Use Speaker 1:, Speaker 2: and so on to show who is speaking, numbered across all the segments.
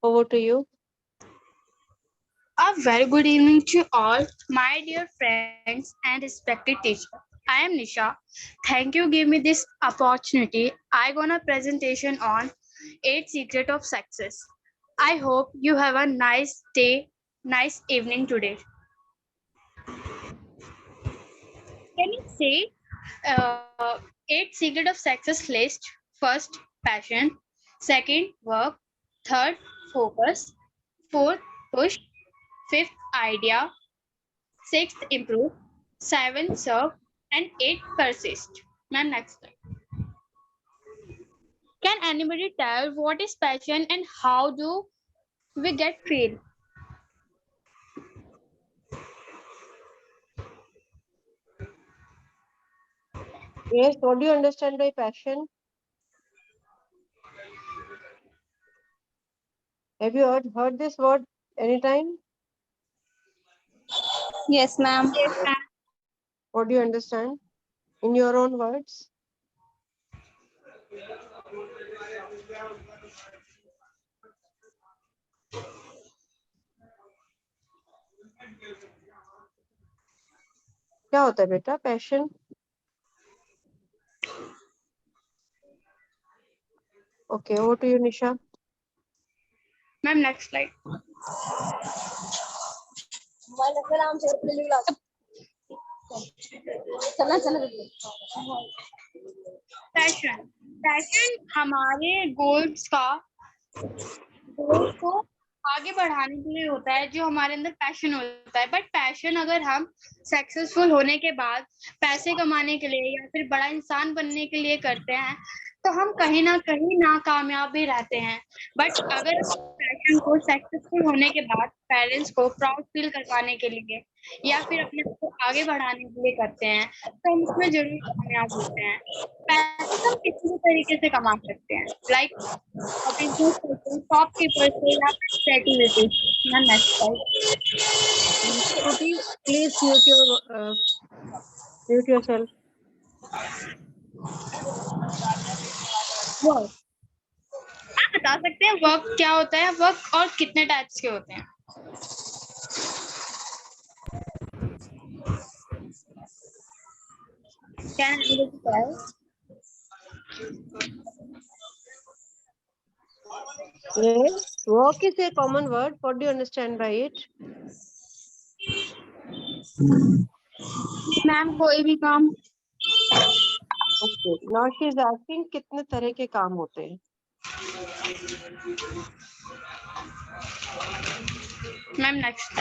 Speaker 1: Over to you.
Speaker 2: A very good evening to all, my dear friends and respected teacher. I am Nisha. Thank you give me this opportunity. I gonna presentation on 8 secret of success. I hope you have a nice day, nice evening today. Can you say 8 secret of success list? First, passion. Second, work. Third, focus. Fourth, push. Fifth, idea. Sixth, improve. Seventh, serve. And eight, persist. Ma'am, next slide. Can anybody tell what is passion and how do we get feel?
Speaker 1: Yes, what do you understand by passion? Have you heard this word anytime?
Speaker 3: Yes, ma'am.
Speaker 2: Yes, ma'am.
Speaker 1: What do you understand in your own words? क्या होता है बेटा passion? Okay, over to you, Nisha.
Speaker 2: Ma'am, next slide. Passion passion हमारे goals को आगे बढ़ाने के लिए होता है, जो हमारे अंदर पैशन होता है। बट पैशन अगर हम सक्सेसफुल होने के बाद पैसे कमाने के लिए या फिर बड़ा इंसान बनने के लिए करते हैं तो हम कहीं ना कहीं नाकामयाब भी रहते हैं। बट अगर पैशन को सक्सेसफुल होने के बाद पेरेंट्स को प्राउड फील करवाने के लिए या फिर अपने आप को आगे बढ़ाने के लिए करते हैं तो हम उसमें जरूर कामयाब होते हैं। पैसे तो हम किसी भी तरीके से कमा सकते हैं, लाइक बिजनेस करते, शॉपकीपर से या फिर creativity. Next
Speaker 1: Shruti, please mute yourself.
Speaker 2: Work आप बता सकते हैं वर्क क्या होता है, वर्क और कितने टाइप्स के होते हैं? क्या है?
Speaker 1: Yes, work is a common word. What do you understand by it?
Speaker 2: Ma'am कोई भी काम।
Speaker 1: Okay. Now she is asking कितने तरह के काम होते हैं?
Speaker 2: मैम नेक्स्ट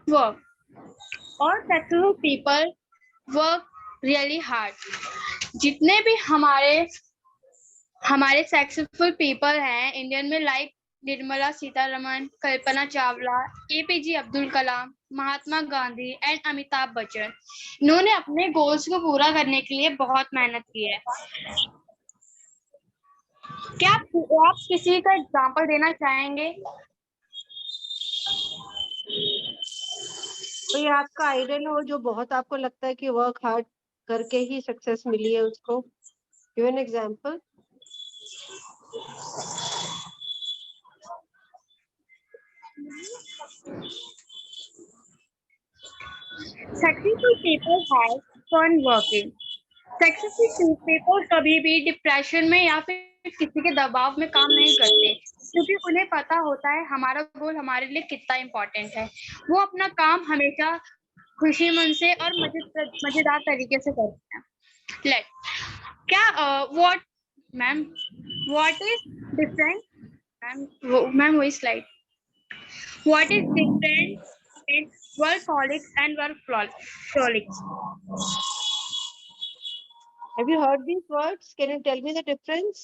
Speaker 2: वर्क और successful people work really hard. जितने भी हमारे सक्सेसफुल पीपल हैं इंडियन में, like Nirmala Sitharaman, Kalpana Chawla, APJ Abdul Kalam, Mahatma Gandhi and Amitabh Bachchan, इन्होंने अपने गोल्स को पूरा करने के लिए बहुत मेहनत की है। क्या आप किसी का एग्जांपल देना चाहेंगे?
Speaker 1: कोई आपका आइडल हो जो बहुत आपको लगता है कि वर्क हार्ड करके ही सक्सेस मिली है उसको? Give an example.
Speaker 2: Successful people have fun working. Successful people कभी भी डिप्रेशन में या फिर किसी के दबाव में काम नहीं करते, क्योंकि उन्हें पता होता है हमारा गोल हमारे लिए कितना इम्पोर्टेंट है। वो अपना काम हमेशा खुशी मन से और मजेदार तरीके से करते हैं। लेट क्या what ma'am what is different ma'am वही slide what is different in workaholics and workaholics?
Speaker 1: Have you heard these words? Can you tell me the difference?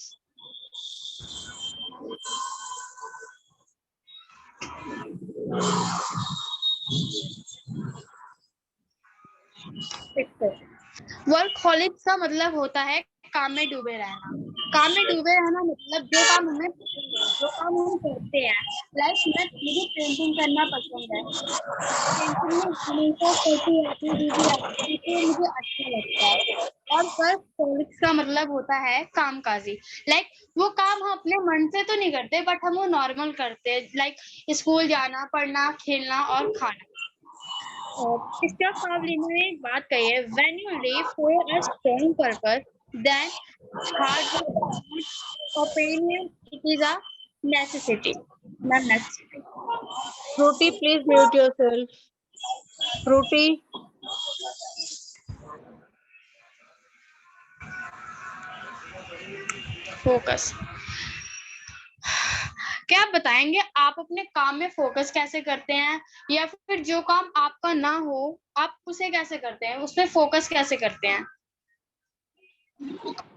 Speaker 2: वर्कaholics का मतलब होता है काम में डूबे रहना। काम में डूबे रहना मतलब जो काम हमें पसंद है, जो काम हम करते हैं। लाइक मुझे पेंटिंग करना पसंद है, पेंटिंग में हमेशा करती रहती हूँ, मुझे अच्छा लगता है। और वर्क वर्कहॉलिक्स का मतलब होता है कामकाजी। लाइक वो काम हम अपने मन से तो नहीं करते, बट हम वो नॉर्मल करते हैं, लाइक स्कूल जाना, पढ़ना, खेलना और खाना। Mr. Pavlini ने एक बात कही है, when you live for a strong purpose, then hard work is not opinion, it is a necessity. Not necessity.
Speaker 1: Fruity, please mute yourself. Fruity.
Speaker 2: Focus. क्या आप बताएंगे आप अपने काम में फोकस कैसे करते हैं, या फिर जो काम आपका ना हो आप उसे कैसे करते हैं, उसमें फोकस कैसे करते हैं?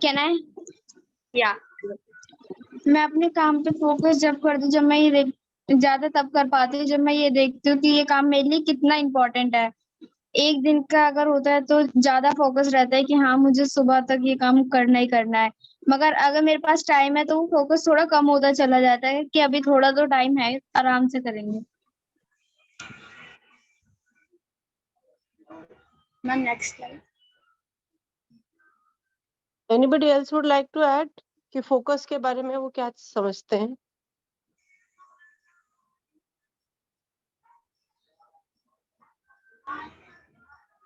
Speaker 3: Can I?
Speaker 2: या
Speaker 3: मैं अपने काम पे फोकस जब करती हूँ, जब मैं ये ज्यादा तब कर पाती हूँ जब मैं ये देखती हूँ कि ये काम मेरे लिए कितना इम्पोर्टेंट है। एक दिन का अगर होता है तो ज्यादा फोकस रहता है कि हाँ मुझे सुबह तक ये काम करना ही करना है, मगर अगर मेरे पास टाइम है तो वो फोकस थोड़ा कम होता चला जाता है कि अभी थोड़ा तो टाइम है, आराम से करेंगे।
Speaker 2: Ma'am next slide.
Speaker 1: Anybody else would like to add कि फोकस के बारे में वो क्या समझते हैं?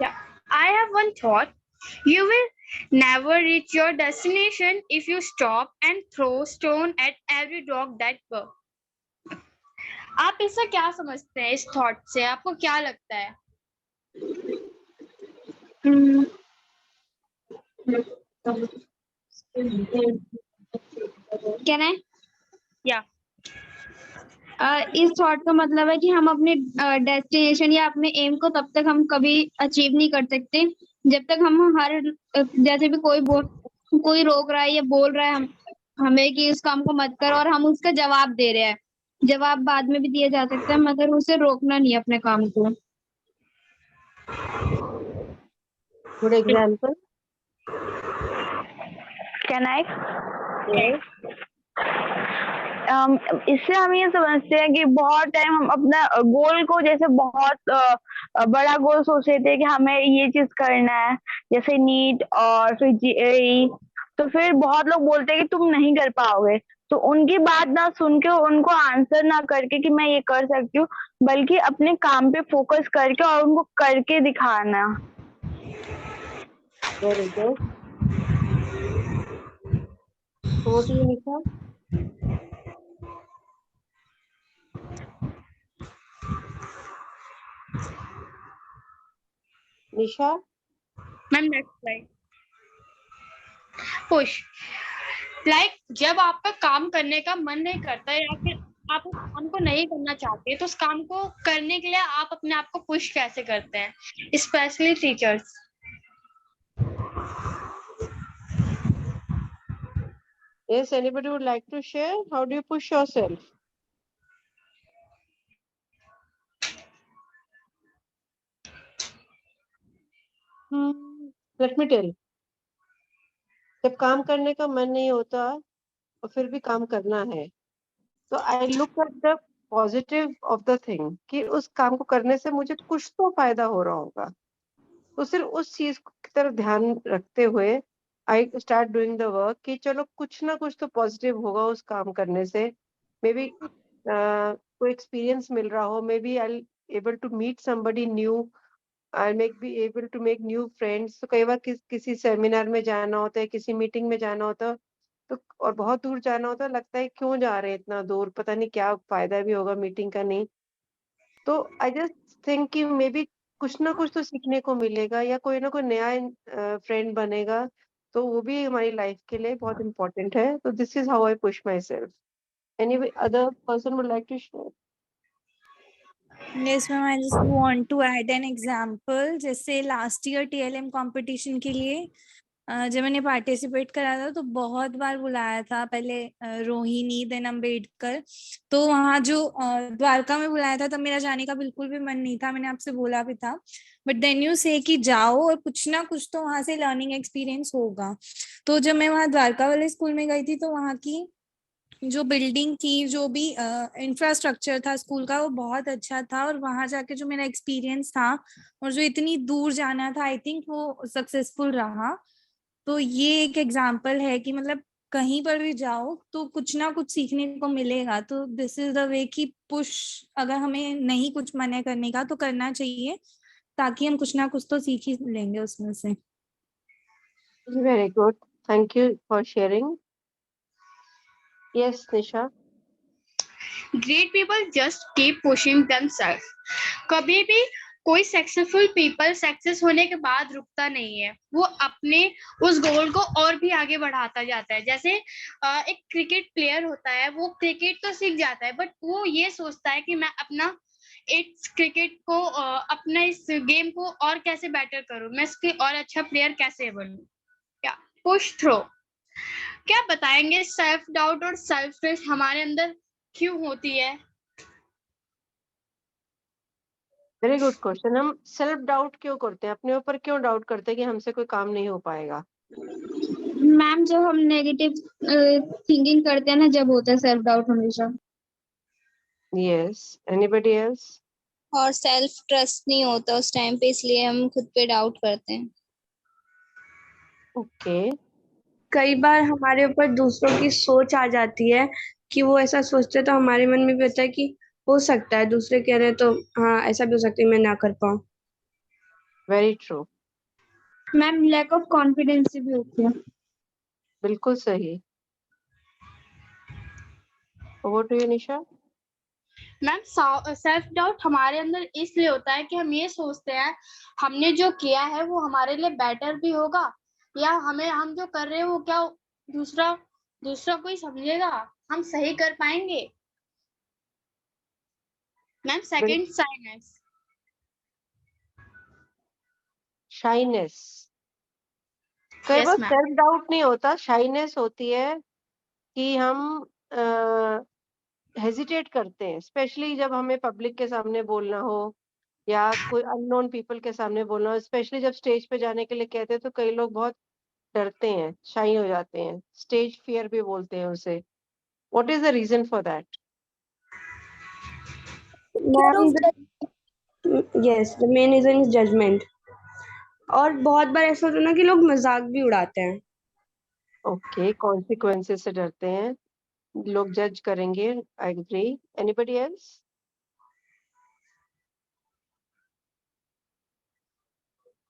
Speaker 2: Yeah, I have one thought. You will never reach your destination if you stop and throw stone at every dog that barks. आप इससे क्या समझते हैं, इस थॉट से आपको क्या लगता है?
Speaker 3: Can I?
Speaker 2: या
Speaker 3: इस थॉट का मतलब है कि हम अपने डेस्टिनेशन या अपने एम को तब तक हम कभी अचीव नहीं कर सकते जब तक हम जैसे भी कोई रोक रहा है या बोल रहा है हमें कि इस काम को मत कर, और हम उसका जवाब दे रहे हैं। जवाब बाद में भी दिया जा सकता है मगर उसे रोकना नहीं अपने काम को।
Speaker 1: Good example.
Speaker 4: Can I?
Speaker 1: Yes.
Speaker 4: इससे हम ये समझते हैं कि बहुत टाइम हम अपना गोल को जैसे बहुत बड़ा गोल सोच लेते हैं कि हमें ये चीज करना है, जैसे नीट और फिर जेईई। तो फिर बहुत लोग बोलते हैं कि तुम नहीं कर पाओगे, तो उनकी बात ना सुन के, उनको आंसर ना करके कि मैं ये कर सकती हूँ, बल्कि अपने काम पे फोकस करके और उनको करके दिखाना।
Speaker 1: Very good. Over to you, Nisha. Nisha.
Speaker 2: Ma'am next slide. Push. Like जब आपका काम करने का मन नहीं करता या फिर आप उस काम को नहीं करना चाहते, तो उस काम को करने के लिए आप अपने आप को पुश कैसे करते हैं, specially teachers?
Speaker 1: Yes, anybody would like to share? How do you push yourself? Let me tell. जब काम करने का मन नहीं होता और फिर भी काम करना है, तो I look at the positive of the thing कि उस काम को करने से मुझे कुछ तो फायदा हो रहा होगा। तो सिर्फ उस चीज की तरफ ध्यान रखते हुए I start doing the work कि चलो कुछ ना कुछ तो पॉजिटिव होगा उस काम करने से। मे बी कोई एक्सपीरियंस मिल रहा हो, maybe I able to meet somebody new, I be able to make new friends. तो कई बार किसी सेमिनार में जाना होता है, किसी मीटिंग में जाना होता है, तो और बहुत दूर जाना होता है, लगता है क्यों जा रहे हैं इतना दूर, पता नहीं क्या फायदा भी होगा मीटिंग का नहीं। तो आई जस्ट थिंक कि मे बी कुछ ना कुछ तो सीखने को मिलेगा या कोई ना कोई नया फ्रेंड बनेगा, तो वो भी हमारी लाइफ के लिए बहुत इम्पोर्टेंट है। तो this is how I push myself. Any other person would like to share?
Speaker 5: Yes, ma'am. I just want to add an example. जैसे last year TLM competition के लिए जब मैंने पार्टिसिपेट करा था तो बहुत बार बुलाया था, पहले रोहिणी देन अम्बेडकर। तो वहाँ जो द्वारका में बुलाया था तब मेरा जाने का बिल्कुल भी मन नहीं था, मैंने आपसे बोला भी था, बट देन यू से कि जाओ और कुछ ना कुछ तो वहाँ से लर्निंग एक्सपीरियंस होगा। तो जब मैं वहाँ द्वारका वाले स्कूल में गई थी तो वहाँ की जो बिल्डिंग थी, जो भी इंफ्रास्ट्रक्चर था स्कूल का, वो बहुत अच्छा था। और वहां जाके जो मेरा एक्सपीरियंस था और जो इतनी दूर जाना था, आई थिंक वो सक्सेसफुल रहा। तो ये एक एग्जाम्पल है कि मतलब कहीं पर भी जाओ तो कुछ ना कुछ सीखने को मिलेगा। तो दिस इज द वे कि पुश, अगर हमें नहीं कुछ मना करने का तो करना चाहिए, ताकि हम कुछ ना कुछ तो सीख ही लेंगे उसमें से।
Speaker 1: Very good, thank you for sharing. Yes Nisha.
Speaker 2: Great people just keep pushing themselves. कभी भी कोई सक्सेसफुल पीपल सक्सेस होने के बाद रुकता नहीं है, वो अपने उस गोल को और भी आगे बढ़ाता जाता है। जैसे एक क्रिकेट प्लेयर होता है, वो क्रिकेट तो सीख जाता है, बट वो ये सोचता है कि मैं अपना इस क्रिकेट को अपना इस गेम को और कैसे बेटर करूं, मैं इसके और अच्छा प्लेयर कैसे बनूं। क्या पुश थ्रो। क्या बताएंगे सेल्फ डाउट और सेल्फ ट्रस्ट हमारे अंदर क्यों होती है?
Speaker 1: Very good question. हम सेल्फ डाउट क्यों करते हैं, अपने ऊपर क्यों डाउट करते हैं कि हमसे कोई काम नहीं हो पाएगा?
Speaker 3: मैम जब हम नेगेटिव थिंकिंग करते हैं ना, जब होता है सेल्फ डाउट हमेशा।
Speaker 1: Yes, anybody else?
Speaker 6: और सेल्फ ट्रस्ट नहीं होता उस टाइम पे, इसलिए हम खुद पे डाउट करते हैं।
Speaker 1: ओके।
Speaker 7: कई बार हमारे ऊपर दूसरों की सोच आ जाती है कि वो ऐसा सोचते, तो हमारे मन में भी होता है कि हो सकता है दूसरे कह रहे हैं तो हाँ ऐसा भी हो सकता है मैं ना कर पाऊँ।
Speaker 1: Very true.
Speaker 3: Ma'am lack of confidence से भी होती है।
Speaker 1: बिल्कुल सही। Over to you Nisha.
Speaker 2: Ma'am self doubt हमारे अंदर इसलिए होता है कि हम ये सोचते हैं हमने जो किया है वो हमारे लिए बेटर भी होगा, या हम जो कर रहे हैं वो क्या दूसरा दूसरा कोई समझेगा, हम सही कर पाएंगे। Ma'am second shyness.
Speaker 1: शाइनेस। कई
Speaker 2: यस
Speaker 1: बार
Speaker 2: मैम।
Speaker 1: सेल्फ डाउट नहीं होता, शाइनेस होती है कि हम हेजिटेट करते हैं, स्पेशली जब हमें पब्लिक के सामने बोलना हो या कोई अननोन पीपल के सामने बोलना हो। स्पेशली जब स्टेज पे जाने के लिए कहते हैं तो कई लोग बहुत डरते हैं, शाई हो जाते हैं, स्टेज फियर भी बोलते हैं उसे। What is the reason for that?
Speaker 7: Ma'am yes, the main reason is judgement. और बहुत बार ऐसा होता है ना कि लोग मजाक भी उड़ाते हैं।
Speaker 1: ओके, कॉन्सिक्वेंसेस से डरते हैं, लोग जज करेंगे। I agree. Anybody else?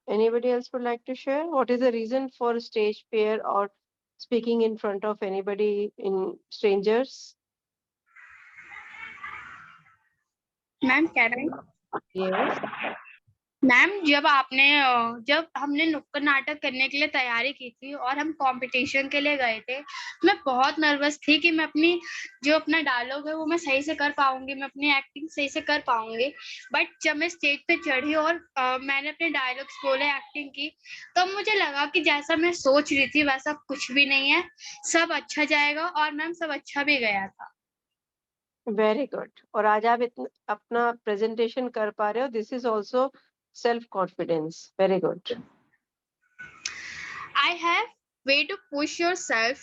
Speaker 1: Anybody else would like to share? What is the reason for stage fear or speaking in front of anybody, in strangers?
Speaker 2: Ma'am कह रहे हैं
Speaker 1: Yes.
Speaker 2: मैम जब हमने नुक्कड़ नाटक करने के लिए तैयारी की थी और हम कंपटीशन के लिए गए थे, मैं बहुत नर्वस थी कि मैं अपना डायलॉग है वो मैं सही से कर पाऊंगी, मैं अपनी एक्टिंग सही से कर पाऊंगी। बट जब मैं स्टेज पे चढ़ी और मैंने अपने डायलॉग्स बोले, एक्टिंग की, तब मुझे लगा कि जैसा मैं सोच रही थी वैसा कुछ भी नहीं है, सब अच्छा जाएगा। और मैम सब अच्छा भी गया था।
Speaker 1: Very good. और आज आप इतना अपना प्रेजेंटेशन कर पा रहे हो, this is also self confidence. Very good.
Speaker 2: I have way to push yourself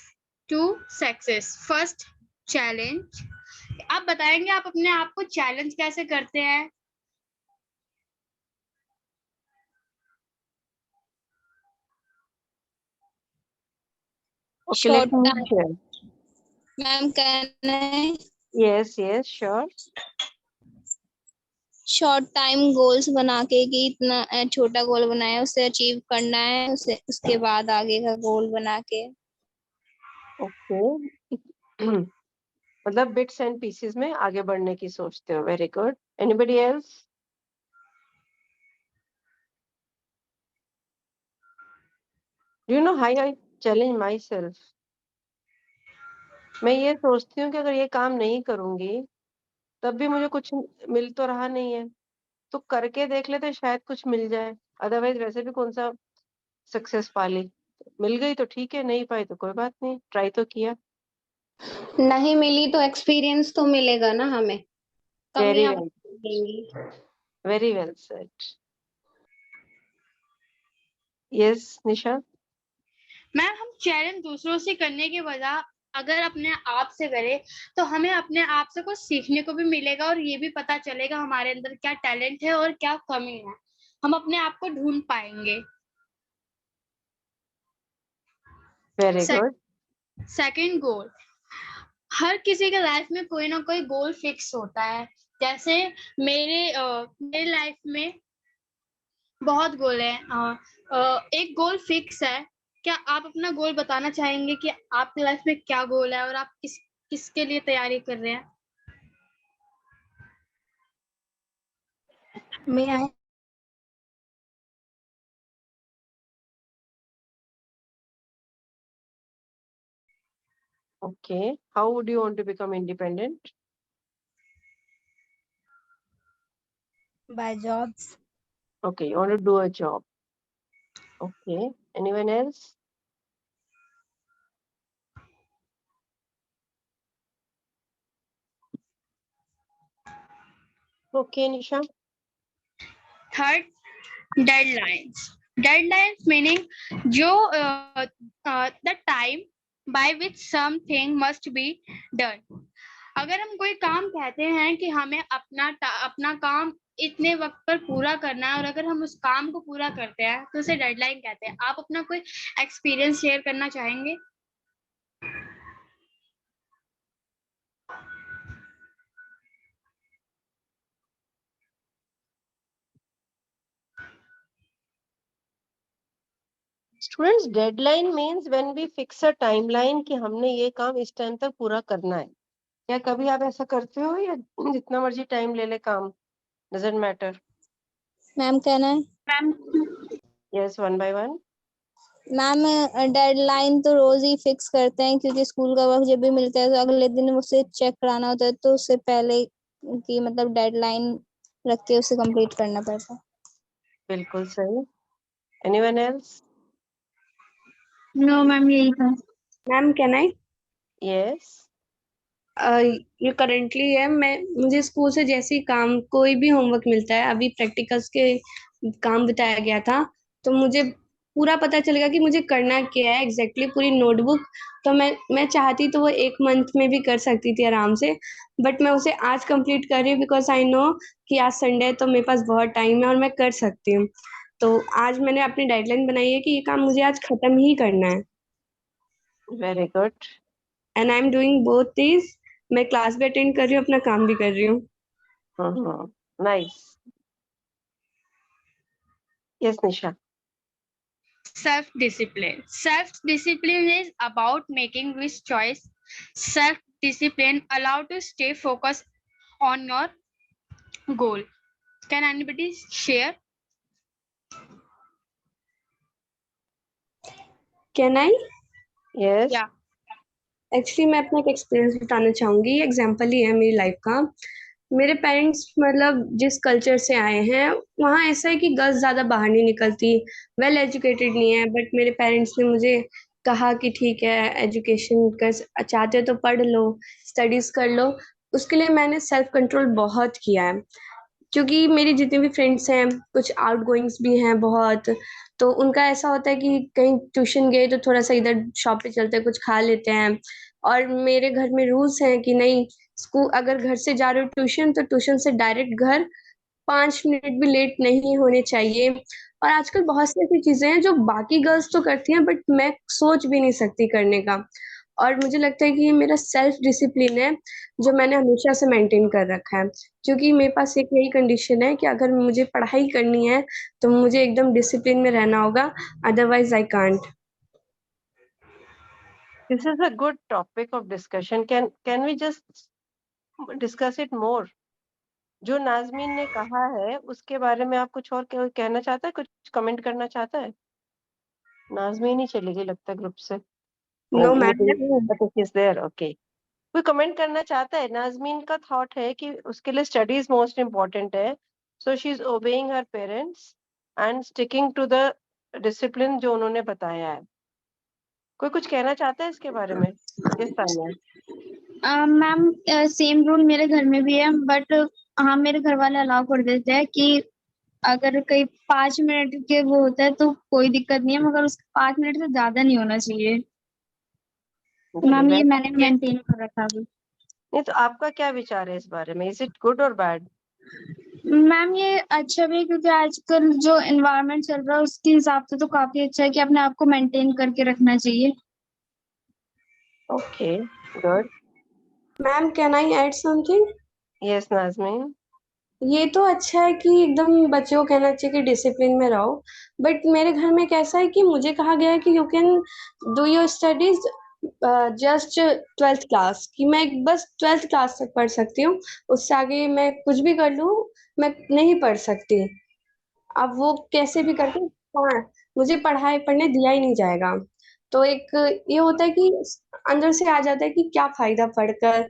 Speaker 2: to success. First challenge. आप बताएंगे आप अपने आप को चैलेंज कैसे करते हैं?
Speaker 1: Okay,
Speaker 6: Short
Speaker 1: let me
Speaker 6: time,
Speaker 1: share.
Speaker 6: Ma'am कहना है
Speaker 1: Yes, yes, sure.
Speaker 6: Short time goals बना के कि इतना छोटा गोल बनाया उसे अचीव करना है, उसे उसके बाद आगे का गोल बना के।
Speaker 1: Okay. मतलब बिट्स एंड पीसेस में आगे बढ़ने की सोचते हो। Very good. Anybody else? Do you know how I challenge my self? मैं ये सोचती हूँ कि अगर ये काम नहीं करूंगी तब भी मुझे कुछ मिल तो रहा नहीं है, तो करके देख लेते शायद कुछ मिल जाए। अदरवाइज वैसे भी कौन सा सक्सेस पा ली। मिल गई तो ठीक है, नहीं पाई तो कोई बात नहीं, ट्राई तो किया।
Speaker 8: नहीं मिली तो एक्सपीरियंस तो मिलेगा ना हमें,
Speaker 1: वेरी
Speaker 8: कमियां
Speaker 1: वेल,
Speaker 8: देंगी।
Speaker 1: Very well said. यस निशा।
Speaker 2: मैम हम चैलेंज दूसरों से करने के बजाय अगर अपने आप से करें तो हमें अपने आप से कुछ सीखने को भी मिलेगा और ये भी पता चलेगा हमारे अंदर क्या टैलेंट है और क्या कमी है, हम अपने आप को ढूंढ पाएंगे।
Speaker 1: Very good.
Speaker 2: सेकंड गोल, हर किसी के लाइफ में कोई ना कोई गोल फिक्स होता है. जैसे मेरे लाइफ में बहुत गोल है. एक गोल फिक्स है. क्या आप अपना गोल बताना चाहेंगे कि आपकी लाइफ में क्या गोल है और आप किसके लिए तैयारी कर रहे हैं?
Speaker 8: May I?
Speaker 1: Okay. How would you want to become independent?
Speaker 8: By jobs.
Speaker 1: Okay, you want to do a job. Okay. Anyone else? Okay, Nisha.
Speaker 2: Third, deadlines meaning जो the time by which something must be done. अगर हम कोई काम कहते हैं कि हमें अपना काम इतने वक्त पर पूरा करना है और अगर हम उस काम को पूरा करते हैं तो उसे डेडलाइन कहते हैं. आप अपना कोई एक्सपीरियंस शेयर करना चाहेंगे?
Speaker 1: Students, deadline means when we fix a timeline कि हमने ये काम इस टाइम तक पूरा करना है. क्या कभी आप ऐसा करते हो या जितना मर्जी टाइम ले ले काम? Doesn't matter.
Speaker 6: मैम कहना है
Speaker 2: ma'am
Speaker 1: Yes, one by one.
Speaker 6: Ma'am deadline तो रोज ही फिक्स करते हैं क्योंकि स्कूल का वर्क जब भी मिलता है तो अगले दिन उसे चेक कराना होता है तो उससे पहले की मतलब डेडलाइन रख के उसे कंप्लीट करना पड़ता है.
Speaker 1: बिल्कुल सही. Anyone else?
Speaker 3: नो मैम यही था.
Speaker 7: Ma'am can I?
Speaker 1: Yes.
Speaker 7: ये करंटली है, मुझे स्कूल से जैसे ही काम कोई भी होमवर्क मिलता है, अभी प्रैक्टिकल्स के काम बताया गया था तो मुझे पूरा पता चलेगा कि मुझे करना क्या है एग्जैक्टली पूरी नोटबुक. तो मैं चाहती तो वो 1 मंथ में भी कर सकती थी आराम से, बट मैं उसे आज कंप्लीट कर रही हूँ बिकॉज आई नो कि आज संडे है तो मेरे पास बहुत टाइम है और मैं कर सकती हूँ. तो आज मैंने अपनी डेडलाइन बनाई है कि ये काम मुझे आज खत्म ही करना है.
Speaker 1: Very good.
Speaker 7: And I am doing both this. मैं क्लास भी अटेंड कर रही हूँ, अपना काम भी कर रही हूँ.
Speaker 1: Nice. Yes, Nisha.
Speaker 2: Self-discipline is about making which choice. Self-discipline allow to stay focused on your goal. Can anybody share?
Speaker 7: Can I?
Speaker 1: Yes.
Speaker 2: Yeah.
Speaker 7: Actually मैं अपना एक एक्सपीरियंस बताना चाहूंगी. ये एग्जांपल ही है मेरी लाइफ का. मेरे पेरेंट्स मतलब जिस कल्चर से आए हैं वहाँ ऐसा है कि गर्ल्स ज़्यादा बाहर नहीं निकलती, वेल एजुकेटेड नहीं है. बट मेरे पेरेंट्स ने मुझे कहा कि ठीक है एजुकेशन कर चाहते हो तो पढ़ लो, स्टडीज़ कर लो. उसके लिए मैंने सेल्फ कंट्रोल बहुत किया है क्योंकि मेरी जितनी भी फ्रेंड्स हैं कुछ आउट गोइंग्स भी हैं बहुत. तो उनका ऐसा होता है कि कहीं ट्यूशन गए तो थोड़ा सा इधर शॉप पे चलते हैं, कुछ खा लेते हैं. और मेरे घर में रूल्स हैं कि नहीं, स्कूल अगर घर से जा रहे हो ट्यूशन तो ट्यूशन से डायरेक्ट घर, 5 मिनट भी लेट नहीं होने चाहिए. और आजकल बहुत सी ऐसी चीज़ें हैं जो बाकी गर्ल्स तो करती हैं बट मैं सोच भी नहीं सकती करने का. और मुझे लगता है कि ये मेरा सेल्फ डिसिप्लिन है जो मैंने हमेशा से मेंटेन कर रखा है. क्योंकि मेरे पास एक यही कंडीशन है कि अगर मुझे पढ़ाई करनी है तो मुझे एकदम डिसिप्लिन में रहना होगा, otherwise I can't.
Speaker 1: This is a good topic of discussion. Can we just discuss it more? जो नाजमीन ने कहा है उसके बारे में आप कुछ और कहना चाहता है, कुछ कमेंट करना चाहता है? नाजमीन ही चली गई लगता है ग्रुप से.
Speaker 7: No ma'am.
Speaker 1: Is there. Okay. कोई कमेंट करना चाहता है? नाजमीन का थॉट है कि उसके लिए स्टडीज मोस्ट इम्पोर्टेंट है, so she is obeying her parents and sticking to the discipline जो उन्होंने बताया है. कोई कुछ कहना चाहता है इसके बारे में? Yes Tanya.
Speaker 3: Ma'am same rule मेरे घर में भी है बट हाँ मेरे घर वाले अलाउ कर देते हैं कि अगर कहीं 5 मिनट के वो होता है तो कोई दिक्कत नहीं है मगर उसके 5 मिनट से ज्यादा नहीं होना चाहिए. मैम ये मैंने मेंटेन कर रखा अभी.
Speaker 1: नहीं तो आपका क्या विचार है इस बारे में? इज इट गुड और बैड?
Speaker 3: मैम ये अच्छा भी है क्योंकि आजकल जो एनवायरनमेंट चल रहा है उसके हिसाब से तो काफी अच्छा है कि अपने आप को मेंटेन करके रखना चाहिए.
Speaker 1: Okay, good.
Speaker 7: Ma'am can I add something?
Speaker 1: Yes, Nazmin.
Speaker 7: ये तो अच्छा है कि एकदम बच्चों को कहना चाहिए कि डिसिप्लिन में रहो, बट मेरे घर में कैसा है कि मुझे कहा गया है कि you can do your studies just 12th class, कि मैं बस 12th क्लास तक पढ़ सकती हूँ, उससे आगे मैं कुछ भी कर लूँ, मैं नहीं पढ़ सकती। अब वो कैसे भी करके, हाँ, मुझे पढ़ाई पढ़ने दिया ही नहीं जाएगा। तो एक ये होता है कि अंदर से आ जाता है कि क्या फायदा पढ़कर।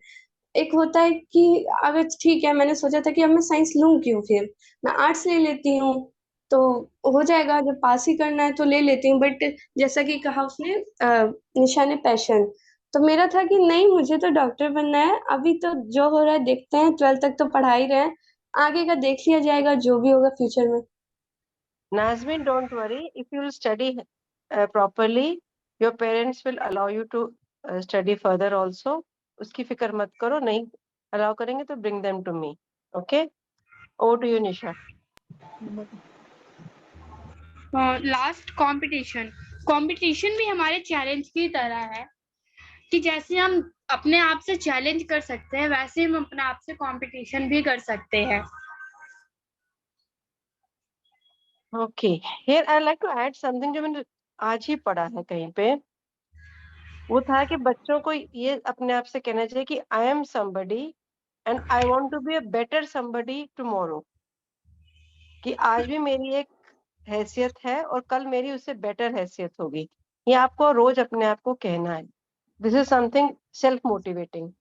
Speaker 7: एक होता है कि अगर ठीक है, मैंने सोचा था कि अब मैं साइंस लूं क्यों, फिर मैं आर्ट्स ले लेती हूँ, तो हो जाएगा, जब पास ही करना है तो ले लेती हूँ। बट जैसा कि कहा उसने, निशा ने, पैशन, तो मेरा था कि नहीं, मुझे तो डॉक्टर बनना है, अभी तो जो हो रहा है देखते हैं, 12th तक तो पढ़ा ही रहे हैं, आगे का देख लिया जाएगा जो भी होगा फ्यूचर में।
Speaker 1: Nazmin, don't worry. If you will study properly, your parents will allow you to study further also. उसकी फिक्र मत करो, नहीं allow करेंगे तो bring them to me. Okay? Over to you, Nisha.
Speaker 2: Last competition. Competition भी हमारे चैलेंज की तरह है कि जैसे हम अपने आप से चैलेंज कर सकते हैं, वैसे हम अपने आप से कंपटीशन भी कर सकते हैं।
Speaker 1: Okay. Here I like to add something जो मैंने आज ही पढ़ा है कहीं पे। वो था कि बच्चों को ये अपने आप से कहना चाहिए कि I am somebody and I want to be a better somebody tomorrow. कि आज भी मेरी एक हैसियत है और कल मेरी उससे बेटर हैसियत होगी। ये आपको रोज अपने आप को कहना है। This is something self motivating.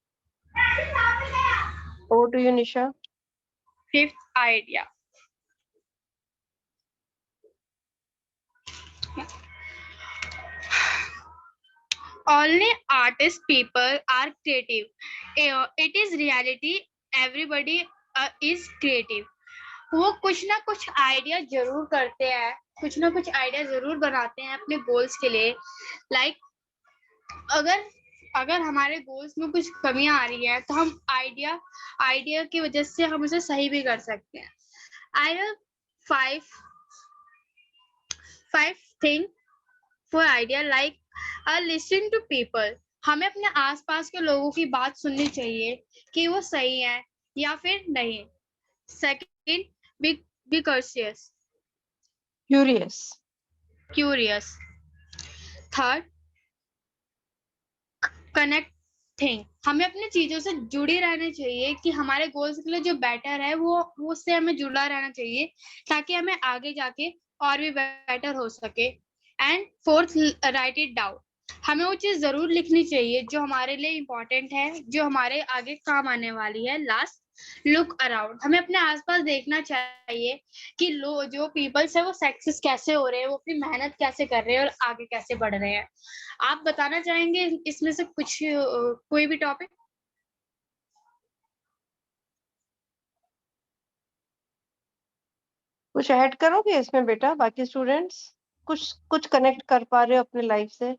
Speaker 1: Over to you, Nisha.
Speaker 2: Fifth idea, only artist people are creative. It is reality, everybody is creative. वो कुछ ना कुछ आइडिया जरूर करते हैं, कुछ ना कुछ आइडिया जरूर बनाते हैं अपने गोल्स के लिए। लाइक अगर हमारे गोल्स में कुछ कमियां आ रही है तो हम आइडिया की वजह से हम उसे सही भी कर सकते हैं। I have five thing for idea, like listen to people. हमें अपने आसपास के लोगों की बात सुननी चाहिए कि वो सही है या फिर नहीं। Second, be cautious, curious. Third, connecting. हमें अपनी चीजों से जुड़े रहना चाहिए कि हमारे गोल्स के लिए जो बेटर है वो उससे हमें जुड़ा रहना चाहिए ताकि हमें आगे जाके और भी बेटर हो सके। And fourth, right it down. हमें वो चीज जरूर लिखनी चाहिए जो हमारे लिए इम्पोर्टेंट है, जो हमारे आगे काम आने वाली है। Last, look around. हमें अपने आसपास देखना चाहिए कि लोग जो पीपल्स है वो सक्सेस कैसे हो रहे हैं, वो अपनी मेहनत कैसे कर रहे हैं और आगे कैसे बढ़ रहे हैं। आप बताना चाहेंगे इसमें से कुछ कोई भी टॉपिक?
Speaker 1: कुछ ऐड करोगे इसमें बेटा? बाकी स्टूडेंट्स कुछ कनेक्ट कर पा रहे हो अपने लाइफ से?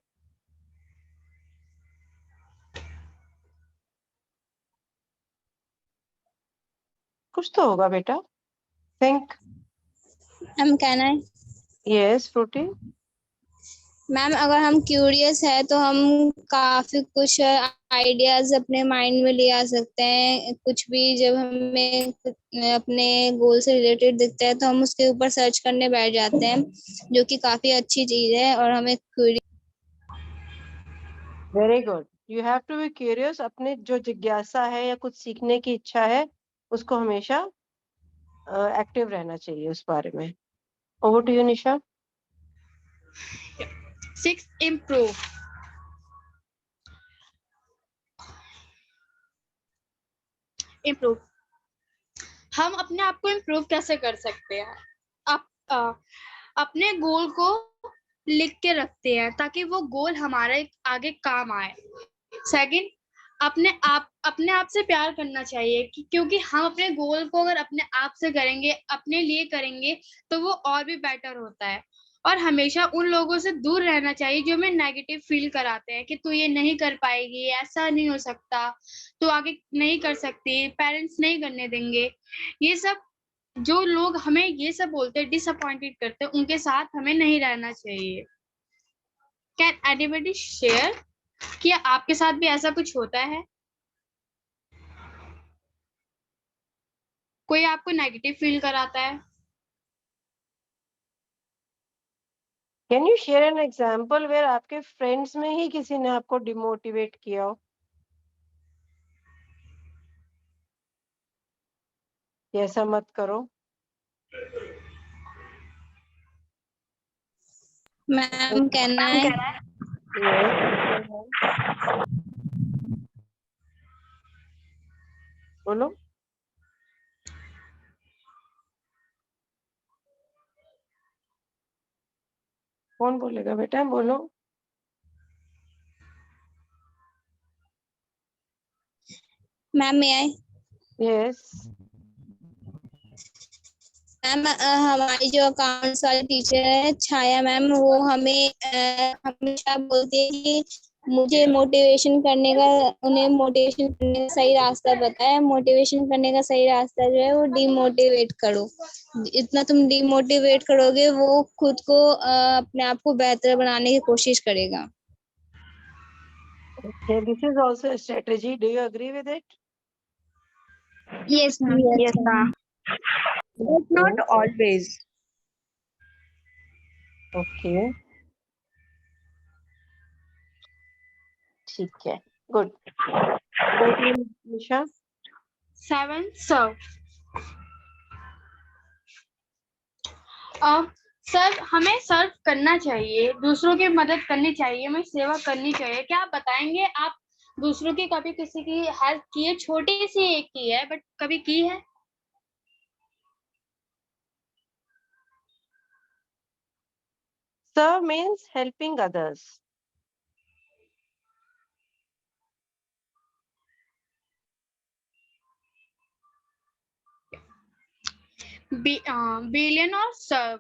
Speaker 1: कुछ तो होगा बेटा। थिंक।
Speaker 6: मैम कहना है
Speaker 1: यस फ्रूटी।
Speaker 6: मैम, अगर हम क्यूरियस है तो हम काफी कुछ आइडियाज अपने माइंड में ले आ सकते हैं। कुछ भी जब हमें अपने गोल से रिलेटेड दिखता है तो हम उसके ऊपर सर्च करने बैठ जाते हैं, जो कि काफी अच्छी चीज है। और हमें
Speaker 1: very good. You have to be curious. अपने जो जिज्ञासा है या कुछ सीखने की इच्छा है उसको हमेशा एक्टिव रहना चाहिए उस बारे में। Over to you, Nisha.
Speaker 2: 6, improve. हम अपने आप को इम्प्रूव कैसे कर सकते हैं? आप अपने गोल को लिख के रखते हैं ताकि वो गोल हमारे आगे काम आए। सेकंड, अपने आप से प्यार करना चाहिए क्योंकि हम अपने गोल को अगर अपने आप से करेंगे, अपने लिए करेंगे, तो वो और भी बेटर होता है। और हमेशा उन लोगों से दूर रहना चाहिए जो हमें नेगेटिव फील कराते हैं कि तू ये नहीं कर पाएगी, ऐसा नहीं हो सकता, तू आगे नहीं कर सकती, पेरेंट्स नहीं करने देंगे। ये सब जो लोग हमें ये सब बोलते हैं, डिसअपॉइंटेड करते हैं, उनके साथ हमें नहीं रहना चाहिए। कैन एनीबडी शेयर क्या आपके साथ भी ऐसा कुछ होता है? कोई आपको नेगेटिव फील कराता है?
Speaker 1: Can you share an example where आपके फ्रेंड्स में ही किसी ने आपको डिमोटिवेट किया हो? कि ऐसा मत करो।
Speaker 6: मैम कहना है
Speaker 1: Yes, बोलो। कौन बोलेगा बेटा, बोलो।
Speaker 6: मैम मैं आई
Speaker 1: यस।
Speaker 6: मैम हमारी जो अकाउंट्स वाली टीचर है छाया मैम, वो हमें हमेशा बोलती है कि मुझे मोटिवेशन करने का, उन्हें मोटिवेशन करने का सही रास्ता बताया। मोटिवेशन करने का सही रास्ता जो है वो डिमोटिवेट करो। इतना तुम डिमोटिवेट करोगे वो खुद को अपने आप को बेहतर बनाने की कोशिश करेगा।
Speaker 1: Okay, this is also a strategy. Do you agree with it?
Speaker 3: Yes ma'am.
Speaker 4: Yes, ma'am.
Speaker 7: But not
Speaker 1: Yes.
Speaker 7: always.
Speaker 1: Okay. ठीक है, गुड। निशा।
Speaker 2: 7 सर्व। सर हमें सर्व करना चाहिए, दूसरों की मदद करनी चाहिए, हमें सेवा करनी चाहिए। क्या आप बताएंगे आप दूसरों की कभी किसी की हेल्प की है? छोटी सी एक की है बट कभी की है?
Speaker 1: Serve means helping others.
Speaker 2: Billion और सर्व।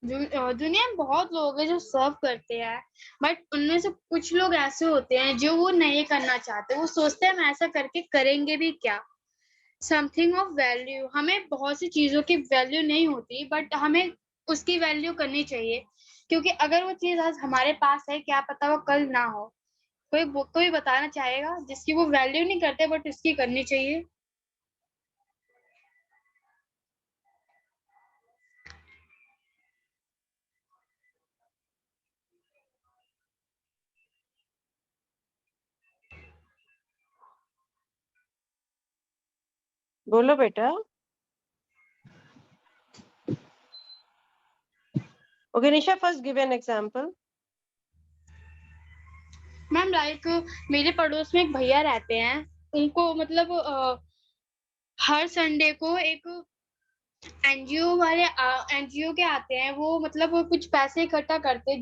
Speaker 2: दुनिया में बहुत लोग हैं जो सर्व करते हैं, बट उनमें से कुछ लोग ऐसे होते हैं जो वो नहीं करना चाहते। वो सोचते हैं हम ऐसा करके करेंगे भी क्या। समथिंग ऑफ वैल्यू, हमें बहुत सी चीजों की वैल्यू नहीं होती बट हमें उसकी वैल्यू करनी चाहिए, क्योंकि अगर वो चीज आज हमारे पास है, क्या पता वो कल ना हो। कोई बताना चाहेगा जिसकी वो वैल्यू नहीं करते बट उसकी करनी चाहिए?
Speaker 1: बोलो बेटा। Okay, Nisha, first give an example.
Speaker 2: Ma'am like मेरे पड़ोस में एक भैया रहते हैं, उनको मतलब हर संडे को एक एनजीओ के आते हैं। वो मतलब वो कुछ पैसे इकट्ठा करते हैं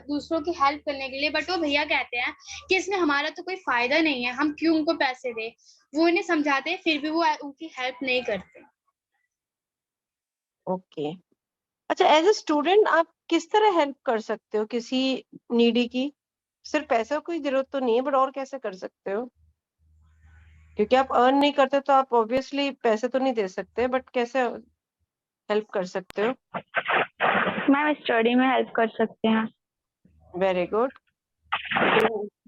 Speaker 2: दूसरों की हेल्प करने के लिए। बट वो भैया कहते हैं कि इसमें हमारा तो कोई फायदा नहीं है, हम क्यों उनको पैसे दें। वो इन्हें समझाते हैं फिर भी वो उनकी हेल्प नहीं करते।
Speaker 1: ओके। अच्छा, एज ए स्टूडेंट आप किस तरह हेल्प कर सकते हो किसी नीडी की? सिर्फ पैसों की जरूरत तो नहीं है, बट और कैसे कर सकते हो? क्योंकि आप अर्न नहीं करते तो आप ऑब्वियसली पैसे तो नहीं दे सकते, बट कैसे हेल्प कर सकते हो?
Speaker 4: मैम स्टडी में हेल्प कर सकते हैं।
Speaker 1: Very good.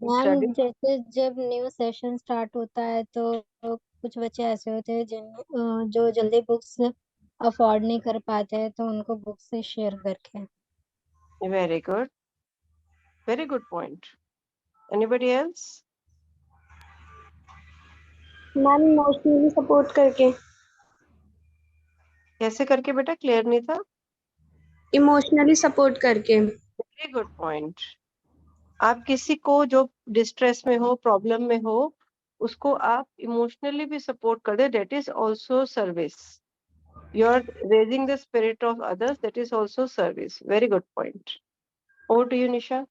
Speaker 6: मैम जैसे जब न्यू सेशन स्टार्ट होता है तो कुछ बच्चे ऐसे होते हैं जो जल्दी बुक्स अफोर्ड नहीं कर पाते हैं, तो उनको बुक्स से शेयर करके।
Speaker 1: Very good, very good point. Anybody else?
Speaker 7: Ma'am emotionally support करके।
Speaker 1: कैसे करके बेटा, क्लियर नहीं था।
Speaker 7: इमोशनली सपोर्ट करके।
Speaker 1: Very good point. आप किसी को जो डिस्ट्रेस में हो, प्रॉब्लम में हो, उसको आप इमोशनली भी सपोर्ट कर दे, that is also service. You are raising the spirit of others, that is also service. Very good point. Over to you Nisha.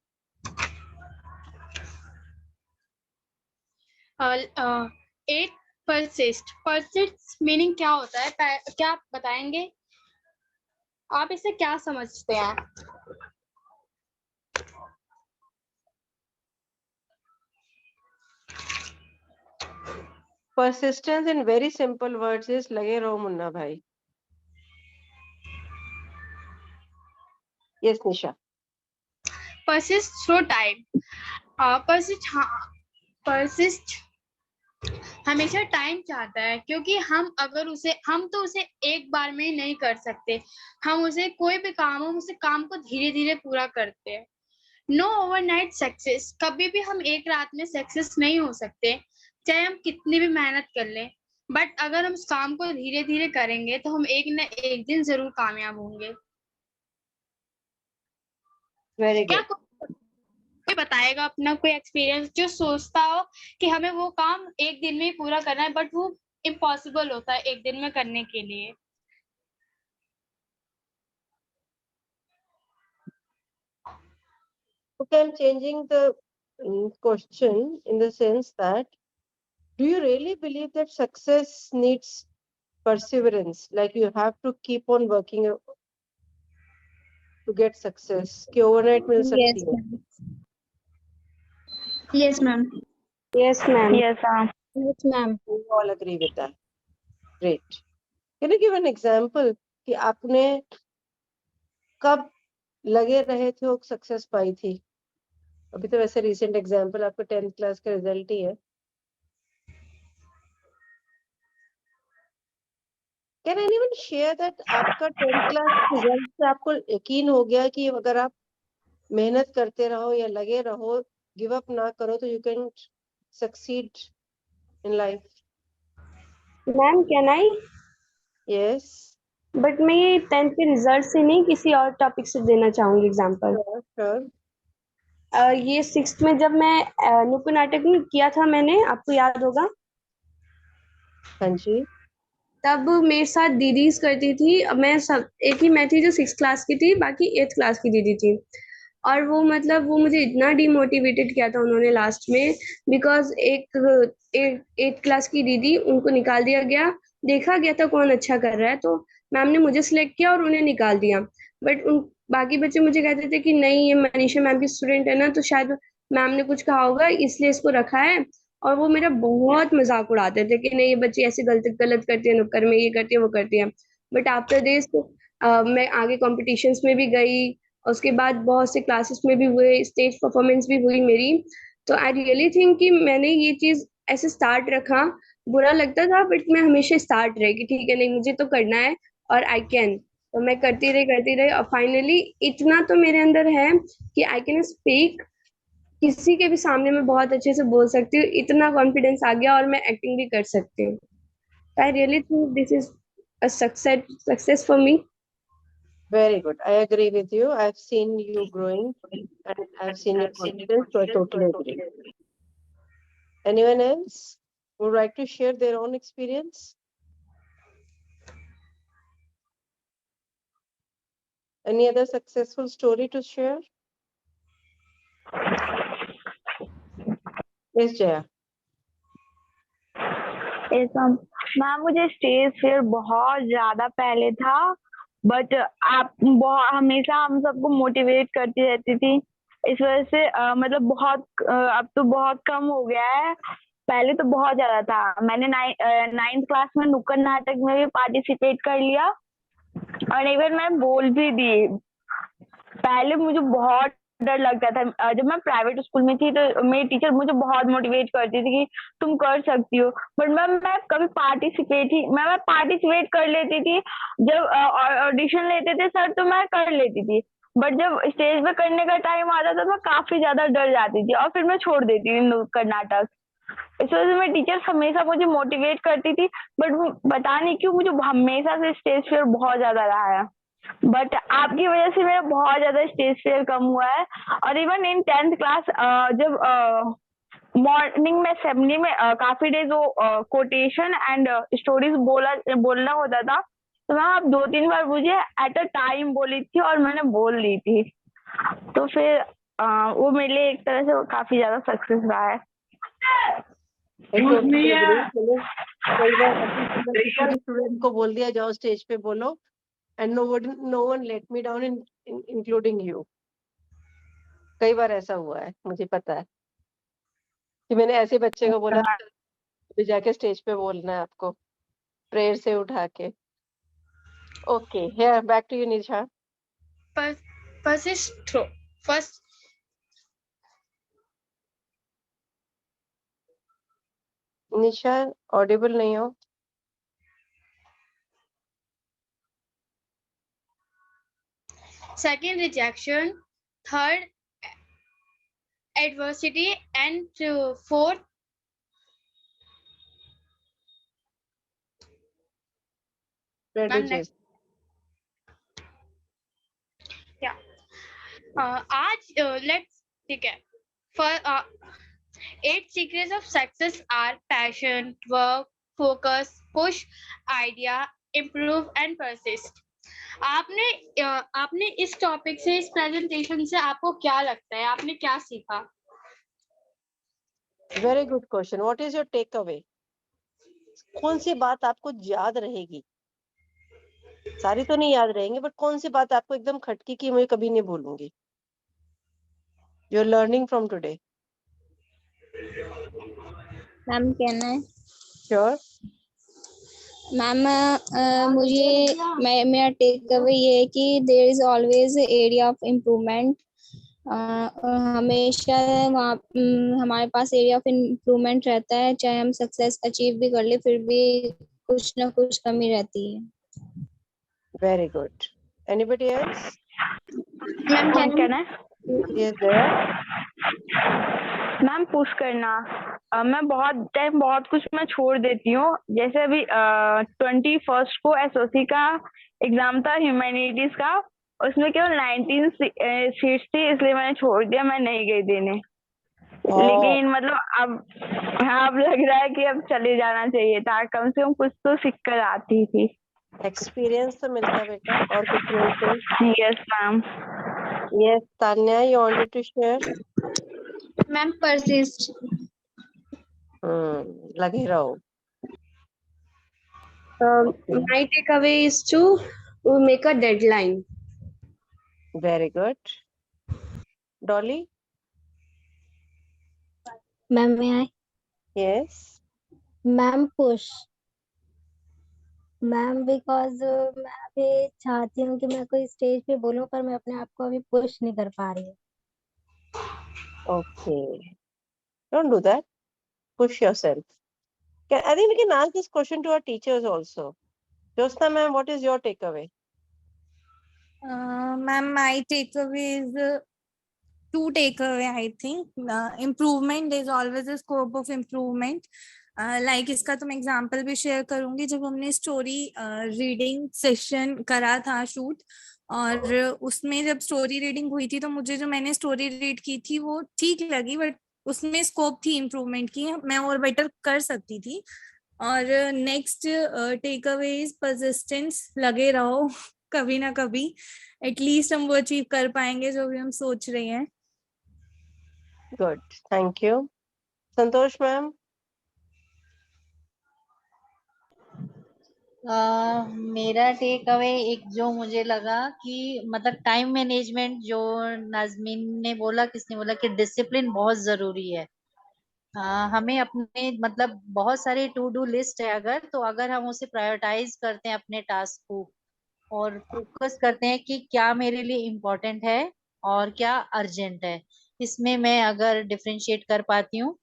Speaker 2: Eight persist meaning क्या होता है? क्या आप बताएंगे? आप इसे क्या समझते हैं?
Speaker 1: Persistence in very simple words is लगे रहो मुन्ना भाई। Yes, Nisha.
Speaker 2: persist through time. persist हमेशा टाइम चाहता है, क्योंकि हम तो उसे एक बार में नहीं कर सकते। हम उसे कोई भी काम हो, उसे काम को धीरे धीरे पूरा करते हैं। नो ओवरनाइट सक्सेस, कभी भी हम एक रात में सक्सेस नहीं हो सकते, चाहे हम कितनी भी मेहनत कर लें। बट अगर हम उस काम को धीरे धीरे करेंगे तो हम एक न एक दिन जरूर कामयाब होंगे।
Speaker 1: वेरी
Speaker 2: क्या
Speaker 1: गुड।
Speaker 2: कोई बताएगा अपना कोई एक्सपीरियंस, जो सोचता हो कि हमें वो काम एक दिन में ही पूरा करना है, बट वो इम्पॉसिबल होता है एक दिन में करने के लिए?
Speaker 1: Okay, I'm changing the question in the sense that, do you really believe that success needs perseverance? Like you have to keep on working to get success? कि overnight मिल सकती
Speaker 6: Yes,
Speaker 1: है?
Speaker 6: ma'am. Yes, ma'am.
Speaker 7: Yes, ma'am.
Speaker 4: Yes,
Speaker 6: Yes, ma'am.
Speaker 1: We all agree with that. Great. Can you give an example कि आपने कब लगे रहे थे और सक्सेस पाई थी? अभी तो वैसे recent example आपका 10th क्लास का रिजल्ट ही है। Can anyone share that आपका 10th क्लास रिजल्ट से आपको यकीन हो गया कि अगर आप मेहनत करते रहो या लगे रहो, गिव अप ना करो, तो you can succeed in life?
Speaker 7: Ma'am can I?
Speaker 1: Yes,
Speaker 7: but मैं ये 10th के रिजल्ट से नहीं, किसी और टॉपिक से देना चाहूंगी एग्जांपल।
Speaker 1: श्योर।
Speaker 7: ये 6th में जब मैं नुक्कड़ नाटक में किया था मैंने, आपको याद होगा,
Speaker 1: हाँ जी।
Speaker 7: तब मेरे साथ दीदीज करती थी। मैं सब एक ही मैं थी जो 6th क्लास की थी, बाकी 8th क्लास की दीदी थी। और वो मतलब वो मुझे इतना डिमोटिवेटेड किया था उन्होंने लास्ट में, बिकॉज एक 8th क्लास की दीदी, उनको निकाल दिया गया। देखा गया था कौन अच्छा कर रहा है, तो मैम ने मुझे सिलेक्ट किया और उन्हें निकाल दिया। बट उन बाकी बच्चे मुझे कहते थे कि नहीं, ये मनीषा मैम की स्टूडेंट है ना, तो शायद मैम ने कुछ कहा होगा इसलिए इसको रखा है। और वो मेरा बहुत मजाक उड़ाते थे कि नहीं, ये बच्ची ऐसे गलत गलत करती है, नुक्कड़ में ये करती है वो करती है। बट आफ्टर दिस मैं आगे कॉम्पिटिशन्स में भी गई, और उसके बाद बहुत से क्लासेस में भी हुए, स्टेज परफॉर्मेंस भी हुई मेरी। तो आई रियली थिंक कि मैंने ये चीज ऐसे स्टार्ट रखा, बुरा लगता था बट मैं हमेशा स्टार्ट रही कि ठीक है, नहीं मुझे तो करना है और आई कैन। तो मैं करती रही और फाइनली इतना तो मेरे अंदर है कि आई कैन स्पीक, किसी के भी सामने मैं बहुत अच्छे से बोल सकती हूँ, इतना कॉन्फिडेंस आ गया, और मैं एक्टिंग भी कर सकती हूँ। I really think this is a success for me.
Speaker 1: Very good. I agree with you. I've seen you growing and I've seen your confidence, so I totally agree. Anyone else would like to share their own experience? Any other successful story to share? Yes, Jaya.
Speaker 4: Ma'am मुझे stage fear बहुत ज्यादा पहले था, but आप हमेशा हम सबको motivate करती रहती थी। इस वजह से मतलब बहुत अब तो बहुत कम हो गया है, पहले तो बहुत ज्यादा था। मैंने 9th क्लास में नुक्कड़ नाटक में भी पार्टिसिपेट कर लिया, और इवन मैं बोल भी दी। पहले मुझे बहुत डर लगता था। जब मैं प्राइवेट स्कूल में थी तो मेरी टीचर मुझे बहुत मोटिवेट करती थी कि तुम कर सकती हो, बट मैं कभी पार्टिसिपेट कर लेती थी। जब ऑडिशन लेते थे सर तो मैं कर लेती थी, बट जब स्टेज पे करने का टाइम आता था तो मैं काफी ज्यादा डर जाती थी और फिर मैं छोड़ देती थी नुक्कड़ नाटक। इस वजह से मेरी टीचर हमेशा मुझे मोटिवेट करती थी, बट पता नहीं क्यों मुझे हमेशा से स्टेज फियर बहुत ज्यादा रहा है। बट आपकी वजह से मेरा बहुत ज्यादा स्टेज फियर कम हुआ है। और इवन इन 10th क्लास जब मॉर्निंग में असेंबली में काफी डेज वो कोटेशन एंड स्टोरीज बोलना होता था, तो मैं आप 2-3 बार मुझे एट अ टाइम बोली थी और मैंने बोल दी थी। तो फिर वो मेरे लिए एक तरह से काफी ज्यादा सक्सेस रहा है।
Speaker 1: I totally agree. चलो, कई बार किसी भी स्टूडेंट को बोल दिया जाओ स्टेज पे बोलो, and no one let me down, including you. कई बार ऐसा हुआ है, मुझे पता है कि मैंने ऐसे बच्चे को बोला अभी जाके स्टेज पे बोलना है आपको, प्रेयर से उठा के। Okay, here back to you, Nisha.
Speaker 2: persist through
Speaker 1: Nisha Audible नहीं हो.
Speaker 2: Second, rejection. Third, adversity. And fourth,
Speaker 1: Prejudice.
Speaker 2: yeah. आज let's ठीक है. For 8 secrets of success are passion, work, focus, push, idea, improve and persist. आपने इस topic से, इस presentation से आपको क्या लगता है, आपने क्या सीखा?
Speaker 1: Very good question. What is your takeaway? कौन सी बात आपको याद रहेगी? सारी तो नहीं याद रहेंगी, बट कौन सी बात आपको एकदम खटकी की मैं कभी नहीं भूलूंगी? You are learning from today.
Speaker 6: Ma'am कहना है.
Speaker 1: श्योर.
Speaker 6: मैम मुझे मेरा टेक अवे ये है कि there is always area of improvement. हमेशा हमारे पास एरिया ऑफ इम्प्रूवमेंट रहता है. चाहे हम सक्सेस अचीव भी कर ले, फिर भी कुछ ना कुछ कमी रहती है.
Speaker 1: Very good. Anybody else?
Speaker 4: Ma'am कहना है.
Speaker 1: Yes there.
Speaker 4: मैम पुश करना. मैं बहुत कुछ मैं छोड़ देती हूँ. जैसे अभी 21 को एसओसी का एग्जाम था, ह्यूमैनिटीज का. उसमें केवल 19 सीट्स थी, इसलिए मैंने छोड़ दिया. मैं नहीं गई देने. लेकिन मतलब अब लग रहा है कि अब चले जाना चाहिए था. कम से कम कुछ तो सीख कर आती थी.
Speaker 1: एक्सपीरियंस तो मिलता बेटा, और कुछ नहीं चाहिए.
Speaker 4: Yes ma'am.
Speaker 1: Yes Tanya, you wanted to share?
Speaker 3: Ma'am persist.
Speaker 1: लगे रहो.
Speaker 7: My takeaway is to make a deadline.
Speaker 1: Very good. Dolly?
Speaker 6: Ma'am may I?
Speaker 1: Yes.
Speaker 6: Ma'am push. Ma'am because मैं अभी चाहती हूँ कि मैं कोई स्टेज पे बोलूं, पर मैं अपने आप को अभी पुश नहीं कर पा रही हूँ.
Speaker 1: Okay. Don't do that. Push yourself. I think we can ask this question to our teachers also. Josna ma'am, what is your takeaway?
Speaker 5: Ma'am, my takeaway is two takeaway. I think improvement, is always a scope of improvement. Like इसका तो मैं example भी share करूंगी. जब हमने story reading session करा था shoot, और उसमें जब स्टोरी रीडिंग हुई थी, तो मुझे जो मैंने स्टोरी रीड की थी वो ठीक लगी, बट उसमें स्कोप थी इम्प्रूवमेंट की, मैं और बेटर कर सकती थी. और next takeaway is persistence. लगे रहो कभी ना कभी, एटलीस्ट हम वो अचीव कर पाएंगे जो भी हम सोच रहे हैं.
Speaker 1: Good, thank you. Santosh ma'am?
Speaker 9: मेरा टेक अवे एक जो मुझे लगा कि मतलब टाइम मैनेजमेंट, जो नाज़मीन ने बोला, किसने बोला कि डिसिप्लिन बहुत जरूरी है. हमें अपने मतलब बहुत सारे टू डू लिस्ट है, अगर हम उसे प्रायोरिटाइज करते हैं अपने टास्क को, और फोकस करते हैं कि क्या मेरे लिए इम्पोर्टेंट है और क्या अर्जेंट है, इसमें मैं अगर डिफरेंशिएट कर पाती हूँ.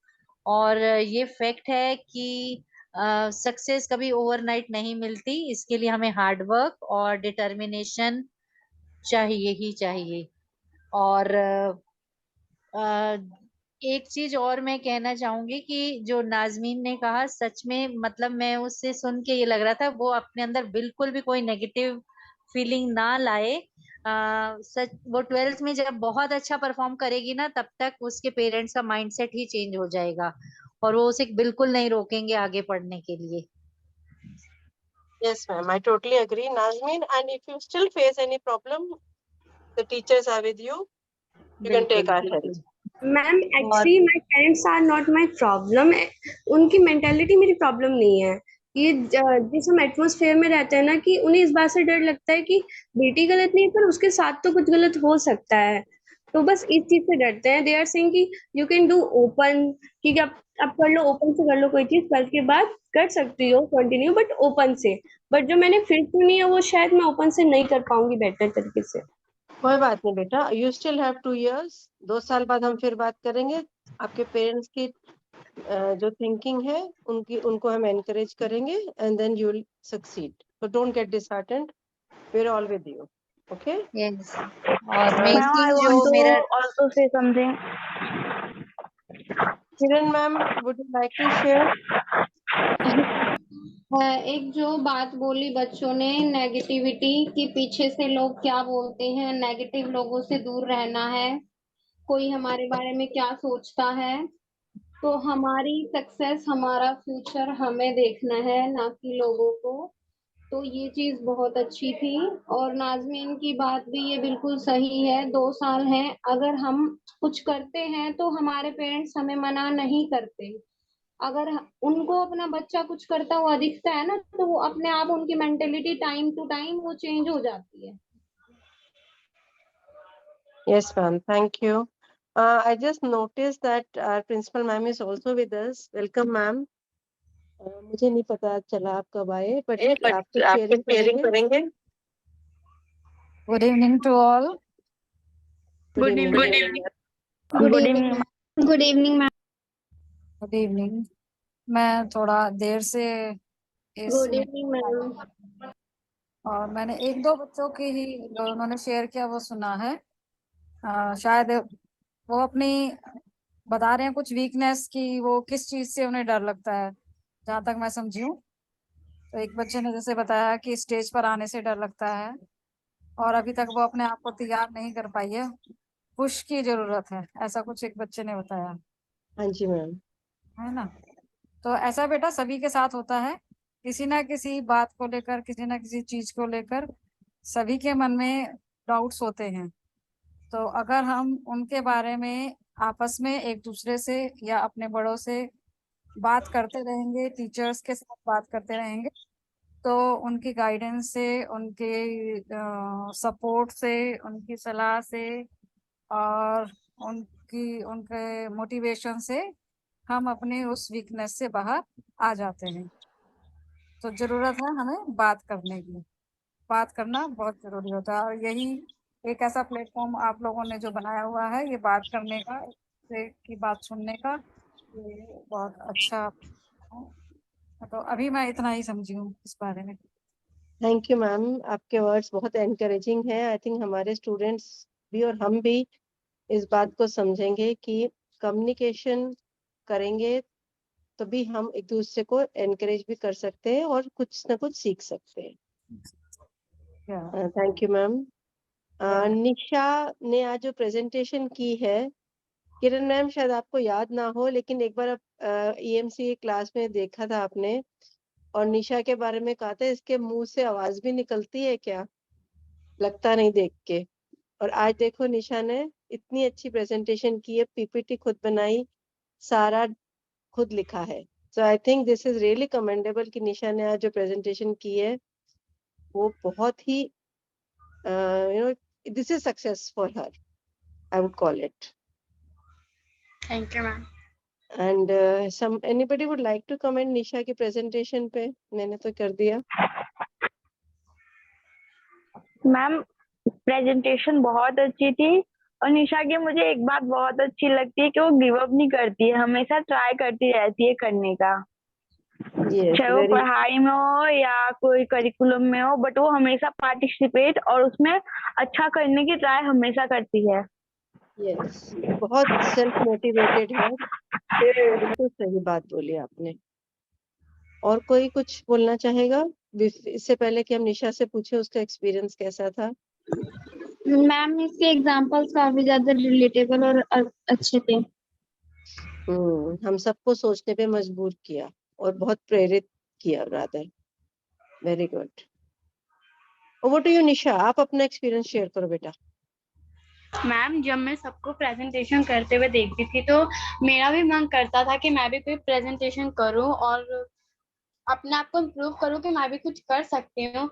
Speaker 9: और ये फैक्ट है कि सक्सेस कभी ओवरनाइट नहीं मिलती. इसके लिए हमें हार्ड वर्क और डिटर्मिनेशन चाहिए ही चाहिए. और एक चीज और मैं कहना चाहूंगी कि जो नाज़मीन ने कहा, सच में मतलब मैं उससे सुन के ये लग रहा था वो अपने अंदर बिल्कुल भी कोई नेगेटिव फीलिंग ना लाए. सच वो 12th में जब बहुत अच्छा परफॉर्म करेगी ना, तब तक उसके पेरेंट्स का माइंडसेट ही चेंज हो जाएगा, और वो उसे बिल्कुल नहीं रोकेंगे आगे पढ़ने के लिए.
Speaker 1: Yes ma'am, I totally agree, Nazmeen. And if you still face any problem, the teachers are with you. You can take our help.
Speaker 7: Ma'am actually my parents are not my problem. उनकी mentality मेरी problem नहीं है. ये जिस हम atmosphere में रहते हैं ना, कि उन्हें इस बात से डर लगता है कि बेटी गलत नहीं है, पर उसके साथ तो कुछ गलत हो सकता है. तो बस इस चीज से डरते हैं. दे आर सेइंग कि यू कैन डू ओपन, कि आप कर लो, ओपन से कर लो कोई चीज, कल के बाद कर सकती हो कंटिन्यू, बट ओपन से. बट जो मैंने फिर सुनी है वो शायद मैं ओपन से नहीं कर पाऊंगी बेटर तरीके से.
Speaker 1: कोई बात नहीं बेटा, यू स्टिल हैव 2 years. 2 साल बाद हम फिर बात करेंगे. आपके पेरेंट्स की जो थिंकिंग है उनको हम एनकरेज करेंगे and then you will succeed. So don't get disheartened. We are all with you. Okay.
Speaker 9: Yes, और मेन
Speaker 4: Now I
Speaker 9: थिंग जो
Speaker 4: want to
Speaker 9: मेरा
Speaker 4: also say something.
Speaker 1: Kiran ma'am, would you like to share?
Speaker 8: एक जो बात बोली बच्चों ने, negativity के पीछे से लोग क्या बोलते हैं, नेगेटिव लोगों से दूर रहना है, कोई हमारे बारे में क्या सोचता है, तो हमारी सक्सेस, हमारा फ्यूचर हमें देखना है, ना कि लोगों को. तो ये चीज बहुत अच्छी थी. और नाज़मीन की बात भी ये बिल्कुल सही है. 2 साल है, अगर हम कुछ करते हैं तो हमारे पेरेंट्स हमें मना नहीं करते. अगर उनको अपना बच्चा कुछ करता हुआ दिखता है ना, तो वो अपने आप उनकी मेंटेलिटी टाइम टू टाइम वो चेंज हो जाती है.
Speaker 1: Yes, ma'am. Thank you. I just noticed that our principal ma'am is also with us. Welcome, ma'am. मुझे नहीं पता चला आप कब आए, बट आप तो शेयरिंग करेंगे.
Speaker 10: Good evening to all.
Speaker 1: Good evening.
Speaker 4: Good evening.
Speaker 3: Good evening ma'am.
Speaker 10: Good evening. मैं थोड़ा देर से
Speaker 8: गुड
Speaker 10: इसमें
Speaker 8: इवनिंग मैम.
Speaker 10: और मैंने एक दो बच्चों की ही जो उन्होंने शेयर किया वो सुना है. शायद वो अपनी बता रहे हैं कुछ वीकनेस की, वो किस चीज से उन्हें डर लगता है. जहां तक मैं समझी हूँ तो एक बच्चे ने जैसे बताया कि स्टेज पर आने से डर लगता है और अभी तक वो अपने आप को तैयार नहीं कर पाई है, पुश की जरूरत है, ऐसा कुछ एक बच्चे ने बताया.
Speaker 1: हाँ जी मैम.
Speaker 10: है ना. तो ऐसा बेटा सभी के साथ होता है, किसी ना किसी बात को लेकर, किसी ना किसी चीज को लेकर सभी के मन में डाउट्स होते हैं. तो अगर हम उनके बारे में आपस में एक दूसरे से या अपने बड़ों से बात करते रहेंगे, टीचर्स के साथ बात करते रहेंगे, तो उनकी गाइडेंस से, उनके सपोर्ट से, उनकी सलाह से और उनके मोटिवेशन से हम अपने उस वीकनेस से बाहर आ जाते हैं. तो जरूरत है हमें बात करने की. बात करना बहुत जरूरी होता है और यही एक ऐसा प्लेटफॉर्म आप लोगों ने जो बनाया हुआ है, ये बात करने का, की बात सुनने का, ये बहुत अच्छा है. तो अभी मैं इतना ही समझी हूँ इस बारे में.
Speaker 1: Thank you ma'am. आपके वर्ड्स बहुत एनकरेजिंग हैं. आई थिंक हमारे स्टूडेंट्स भी और हम भी इस बात को समझेंगे कि कम्युनिकेशन करेंगे तो भी हम एक दूसरे को एनकरेज भी कर सकते हैं और कुछ ना कुछ सीख सकते हैं. Thank you ma'am. निशा ने आज जो प्रेजेंटेशन की है, किरण मैम शायद आपको याद ना हो, लेकिन एक बार EMC क्लास में देखा था आपने और निशा के बारे में कहा था इसके मुंह से आवाज भी निकलती है क्या, लगता नहीं देख के. और आज देखो निशा ने इतनी अच्छी प्रेजेंटेशन की है, PPT खुद बनाई, सारा खुद लिखा है. So I think this is really commendable कि निशा ने आज जो प्रेजेंटेशन की है वो बहुत ही this is success for her, I would call it.
Speaker 2: Thank you ma'am.
Speaker 1: And anybody would like to comment Nisha की प्रेजेंटेशन पे? मैंने तो कर दिया.
Speaker 4: मैम प्रेजेंटेशन बहुत अच्छी थी और निशा की मुझे एक बात बहुत अच्छी लगती है कि वो गिव अप नहीं करती है, हमेशा ट्राई करती रहती है करने का. चाहे वो पढ़ाई में हो या कोई करिकुलम में हो, बट वो हमेशा पार्टिसिपेट और उसमें अच्छा करने की ट्राई हमेशा करती है.
Speaker 1: यस, बहुत सेल्फ मोटिवेटेड है. बिल्कुल सही बात बोली आपने. और कोई कुछ बोलना चाहेगा इससे पहले कि हम निशा से पूछे उसका एक्सपीरियंस कैसा था?
Speaker 3: मैम इसके एग्जांपल्स काफी ज्यादा रिलेटेबल और अच्छे थे.
Speaker 1: हम सबको सोचने पे मजबूर किया और बहुत प्रेरित किया rather. Very good. Over to you Nisha, आप अपना एक्सपीरियंस शेयर करो बेटा.
Speaker 2: मैम जब मैं सबको प्रेजेंटेशन करते हुए देखती थी तो मेरा भी मन करता था कि मैं भी कोई प्रेजेंटेशन करूं और अपने आप को इम्प्रूव करूं कि मैं भी कुछ कर सकती हूँ.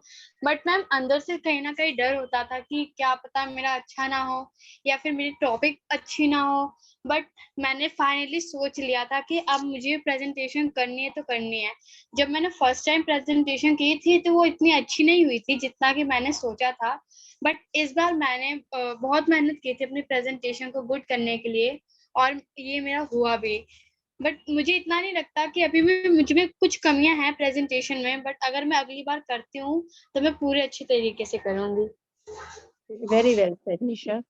Speaker 2: बट मैम अंदर से कहीं ना कहीं डर होता था कि क्या पता मेरा अच्छा ना हो या फिर मेरी टॉपिक अच्छी ना हो. बट मैंने फाइनली सोच लिया था कि अब मुझे प्रेजेंटेशन करनी है तो करनी है. जब मैंने फर्स्ट टाइम प्रेजेंटेशन की थी तो वो इतनी अच्छी नहीं हुई थी जितना कि मैंने सोचा था. बट इस बार मैंने बहुत मेहनत की थी अपनी प्रेजेंटेशन को गुड करने के लिए और ये मेरा हुआ भी. बट मुझे इतना नहीं लगता कि अभी भी मुझ में कुछ कमियां हैं प्रेजेंटेशन में, बट अगर मैं अगली बार करती हूँ तो मैं पूरे अच्छे तरीके से करूंगी।
Speaker 1: वेरी वेल सेड निशा।